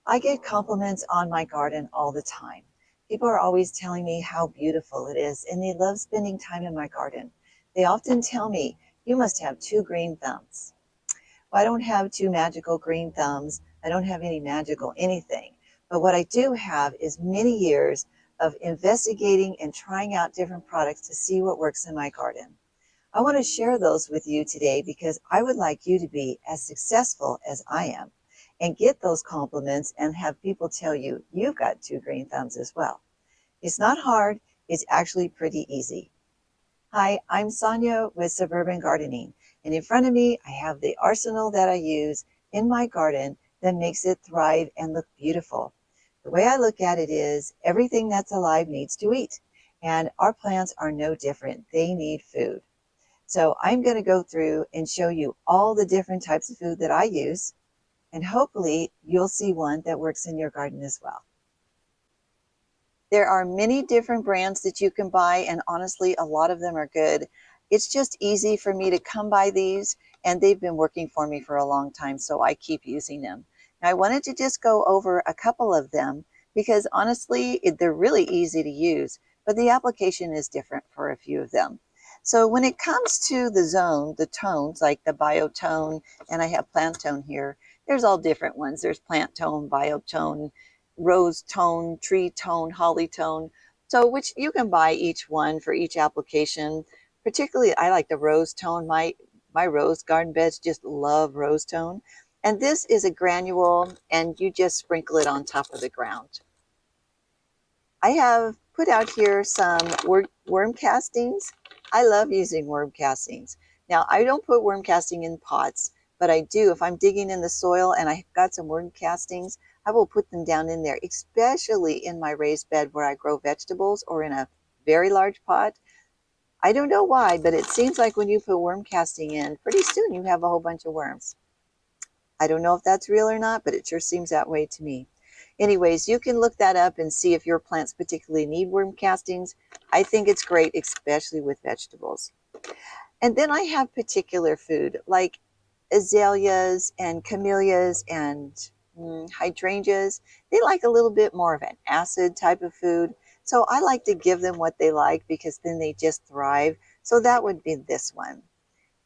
I get compliments on my garden all the time. People are always telling me how beautiful it is, and they love spending time in my garden. They often tell me, "You must have two green thumbs." Well, I don't have two magical green thumbs. I don't have any magical anything. But what I do have is many years of investigating and trying out different products to see what works in my garden. I want to share those with you today because I would like you to be as successful as I am and get those compliments and have people tell you you've got two green thumbs as well. It's not hard, it's actually pretty easy. Hi, I'm Sonia with Suburban Gardening, and in front of me I have the arsenal that I use in my garden that makes it thrive and look beautiful. The way I look at it is everything that's alive needs to eat, and our plants are no different. They need food. So I'm going to go through and show you all the different types of food that I use, and hopefully you'll see one that works in your garden as well. There are many different brands that you can buy, and honestly, a lot of them are good. It's just easy for me to come by these, and they've been working for me for a long time, so I keep using them. Now, I wanted to just go over a couple of them because honestly, they're really easy to use, but the application is different for a few of them. So when it comes to the tones, like the biotone, and I have plant tone here, there's all different ones. There's plant tone, biotone, rose tone, tree tone, holly tone. So which you can buy each one for each application. Particularly, I like the rose tone. My rose garden beds just love rose tone. And this is a granule, and you just sprinkle it on top of the ground. I have put out here some worm castings. I love using worm castings. Now, I don't put worm casting in pots, but I do. If I'm digging in the soil and I've got some worm castings, I will put them down in there, especially in my raised bed where I grow vegetables or in a very large pot. I don't know why, but it seems like when you put worm casting in, pretty soon you have a whole bunch of worms. I don't know if that's real or not, but it sure seems that way to me. Anyways, you can look that up and see if your plants particularly need worm castings. I think it's great, especially with vegetables. And then I have particular food like azaleas and camellias and hydrangeas. They like a little bit more of an acid type of food. So I like to give them what they like because then they just thrive. So that would be this one.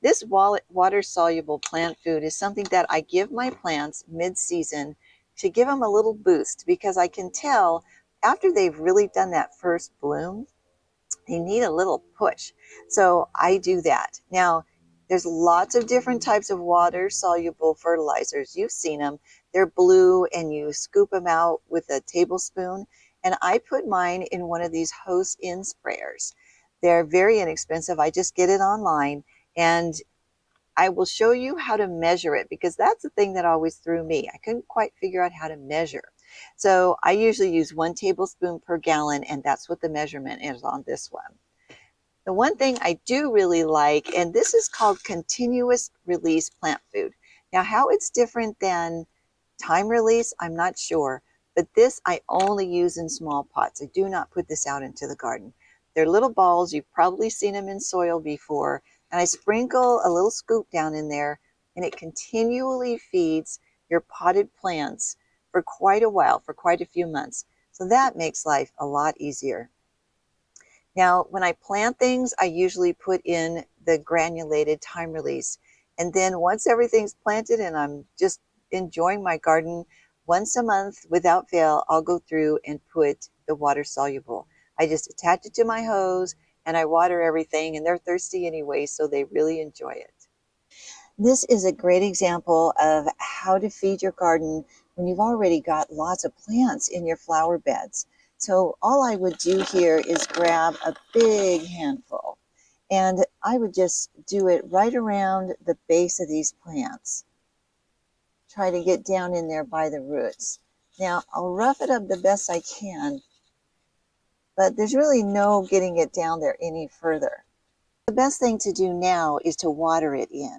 This water-soluble plant food is something that I give my plants mid-season to give them a little boost because I can tell after they've really done that first bloom, they need a little push. So I do that. Now, there's lots of different types of water-soluble fertilizers. You've seen them. They're blue and you scoop them out with a tablespoon. And I put mine in one of these hose-in sprayers. They're very inexpensive. I just get it online. And I will show you how to measure it because that's the thing that always threw me. I couldn't quite figure out how to measure. So I usually use 1 tablespoon per gallon, and that's what the measurement is on this one. The one thing I do really like, and this is called continuous release plant food. Now, how it's different than time release, I'm not sure, but this I only use in small pots. I do not put this out into the garden. They're little balls. You've probably seen them in soil before. And I sprinkle a little scoop down in there, and it continually feeds your potted plants for quite a while, for quite a few months. So that makes life a lot easier. Now, when I plant things, I usually put in the granulated time release. And then once everything's planted and I'm just enjoying my garden, once a month without fail, I'll go through and put the water soluble. I just attach it to my hose and I water everything, and they're thirsty anyway, so they really enjoy it. This is a great example of how to feed your garden when you've already got lots of plants in your flower beds. So all I would do here is grab a big handful, and I would just do it right around the base of these plants. Try to get down in there by the roots. Now, I'll rough it up the best I can, but there's really no getting it down there any further. The best thing to do now is to water it in.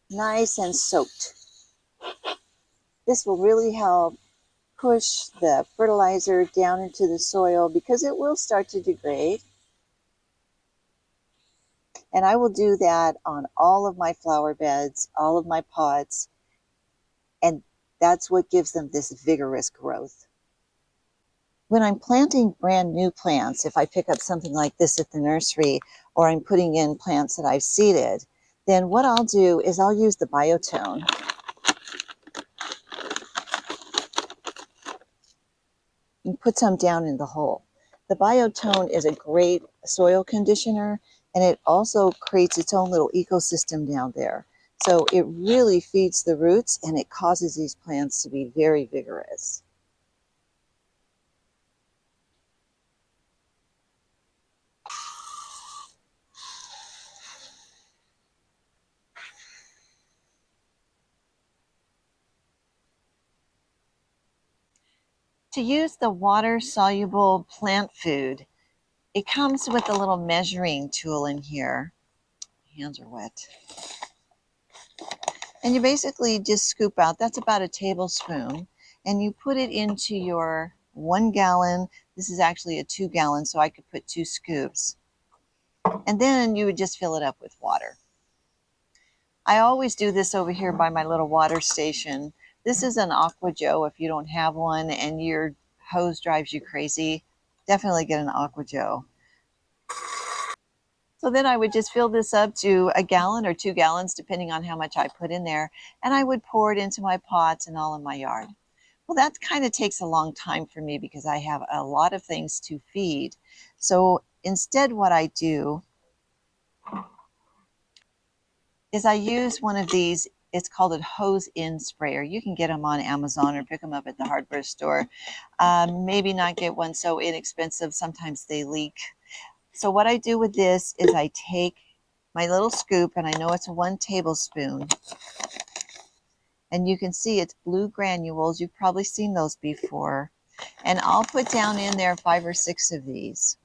Nice and soaked. This will really help push the fertilizer down into the soil because it will start to degrade. And I will do that on all of my flower beds, all of my pots, and that's what gives them this vigorous growth. When I'm planting brand new plants, if I pick up something like this at the nursery, or I'm putting in plants that I've seeded, then what I'll do is I'll use the biotone. And put some down in the hole. The biotone is a great soil conditioner, and it also creates its own little ecosystem down there. So it really feeds the roots, and it causes these plants to be very vigorous. To use the water-soluble plant food, it comes with a little measuring tool in here. My hands are wet. And you basically just scoop out, that's about a tablespoon, and you put it into your 1 gallon. This is actually a 2 gallon, so I could put 2 scoops. And then you would just fill it up with water. I always do this over here by my little water station. This is an Aqua Joe. If you don't have one and your hose drives you crazy, definitely get an Aqua Joe. So then I would just fill this up to 1 gallon or 2 gallons, depending on how much I put in there. And I would pour it into my pots and all in my yard. Well, that kind of takes a long time for me because I have a lot of things to feed. So instead, what I do is I use one of these. It's called a hose in sprayer. You can get them on Amazon or pick them up at the hardware store. Maybe not get one so inexpensive. Sometimes they leak. So what I do with this is I take my little scoop, and I know it's 1 tablespoon. And you can see it's blue granules. You've probably seen those before. And I'll put down in there 5 or 6 of these.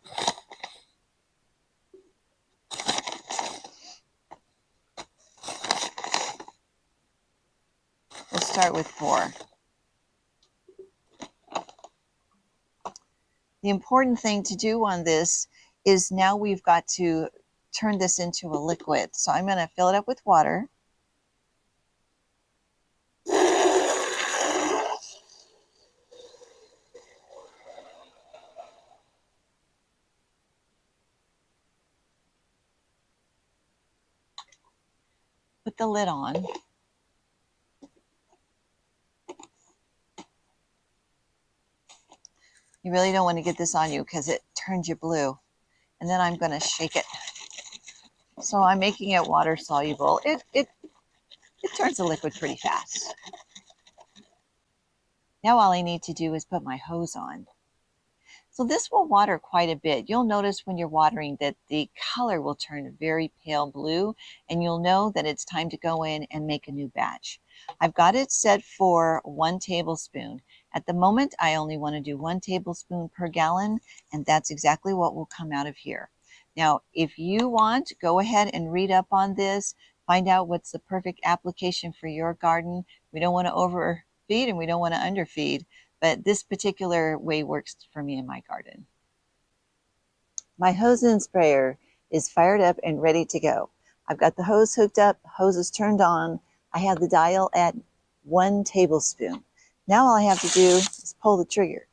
We'll start with 4. The important thing to do on this is now we've got to turn this into a liquid. So I'm going to fill it up with water. Put the lid on. You really don't want to get this on you because it turns you blue. And then I'm going to shake it. So I'm making it water soluble. It turns the liquid pretty fast. Now all I need to do is put my hose on. So this will water quite a bit. You'll notice when you're watering that the color will turn very pale blue, and you'll know that it's time to go in and make a new batch. I've got it set for 1 tablespoon. At the moment, I only want to do 1 tablespoon per gallon, and that's exactly what will come out of here. Now, if you want, go ahead and read up on this, find out what's the perfect application for your garden. We don't want to overfeed and we don't want to underfeed. But this particular way works for me in my garden. My hose and sprayer is fired up and ready to go. I've got the hose hooked up, hose is turned on. I have the dial at 1 tablespoon. Now all I have to do is pull the trigger.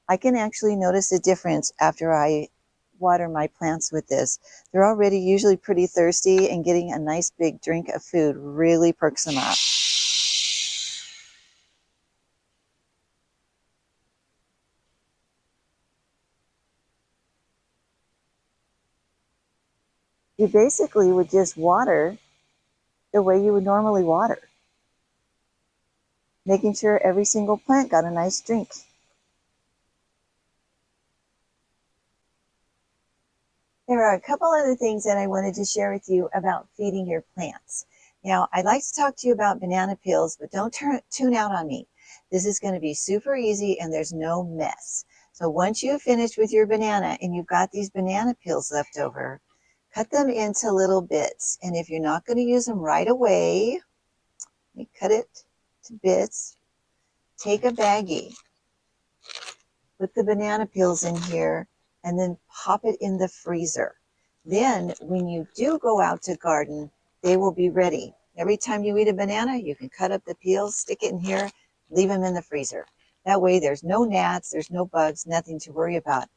I can actually notice a difference after I water my plants with this. They're already usually pretty thirsty, and getting a nice big drink of food really perks them up. You basically would just water the way you would normally water, making sure every single plant got a nice drink. There are a couple other things that I wanted to share with you about feeding your plants. Now, I'd like to talk to you about banana peels, but don't tune out on me. This is going to be super easy and there's no mess. So once you've finished with your banana and you've got these banana peels left over, cut them into little bits. And if you're not going to use them right away, cut it to bits. Take a baggie, put the banana peels in here, and then pop it in the freezer. Then when you do go out to garden, they will be ready. Every time you eat a banana, you can cut up the peels, stick it in here, leave them in the freezer. That way there's no gnats, there's no bugs, nothing to worry about.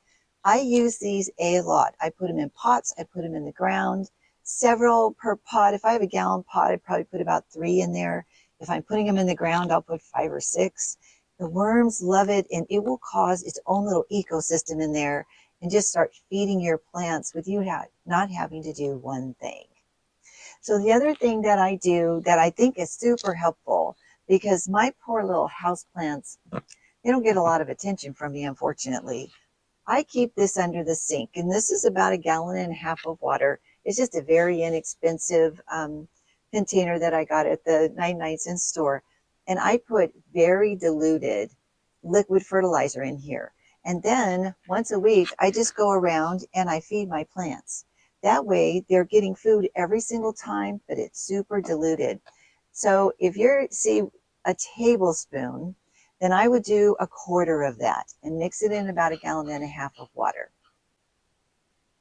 I use these a lot. I put them in pots, I put them in the ground, several per pot. If I have a gallon pot, I probably put about 3 in there. If I'm putting them in the ground, I'll put 5 or 6. The worms love it, and it will cause its own little ecosystem in there and just start feeding your plants with you not having to do one thing. So the other thing that I do that I think is super helpful, because my poor little house plants, they don't get a lot of attention from me, unfortunately. I keep this under the sink, and this is about 1.5 gallons of water. It's just a very inexpensive container that I got at the 99-cent store. And I put very diluted liquid fertilizer in here. And then once a week, I just go around and I feed my plants. That way they're getting food every single time, but it's super diluted. So if you see a tablespoon, then I would do 1/4 of that and mix it in about 1.5 gallons of water.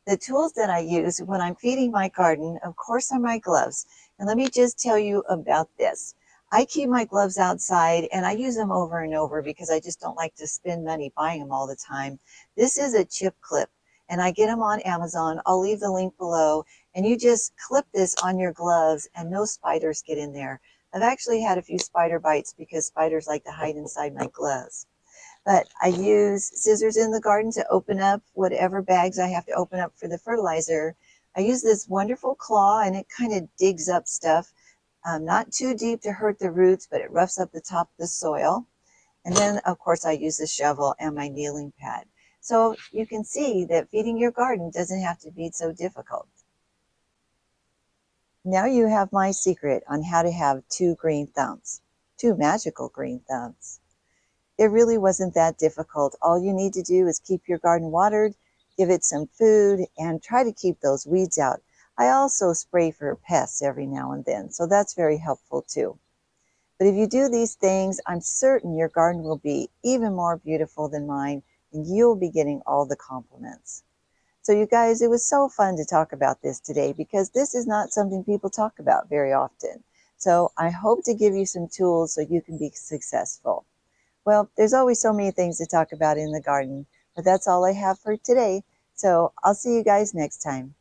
The tools that I use when I'm feeding my garden, of course, are my gloves. And let me just tell you about this. I keep my gloves outside and I use them over and over because I just don't like to spend money buying them all the time. This is a chip clip and I get them on Amazon. I'll leave the link below, and you just clip this on your gloves and no spiders get in there. I've actually had a few spider bites because spiders like to hide inside my gloves. But I use scissors in the garden to open up whatever bags I have to open up for the fertilizer. I use this wonderful claw and it kind of digs up stuff. Not too deep to hurt the roots, but it roughs up the top of the soil. And then, of course, I use the shovel and my kneeling pad. So you can see that feeding your garden doesn't have to be so difficult. Now you have my secret on how to have 2 green thumbs, 2 magical green thumbs. It really wasn't that difficult. All you need to do is keep your garden watered, give it some food, and try to keep those weeds out. I also spray for pests every now and then, so that's very helpful too. But if you do these things, I'm certain your garden will be even more beautiful than mine, and you'll be getting all the compliments. So you guys, it was so fun to talk about this today because this is not something people talk about very often. So I hope to give you some tools so you can be successful. Well, there's always so many things to talk about in the garden, but that's all I have for today. So I'll see you guys next time.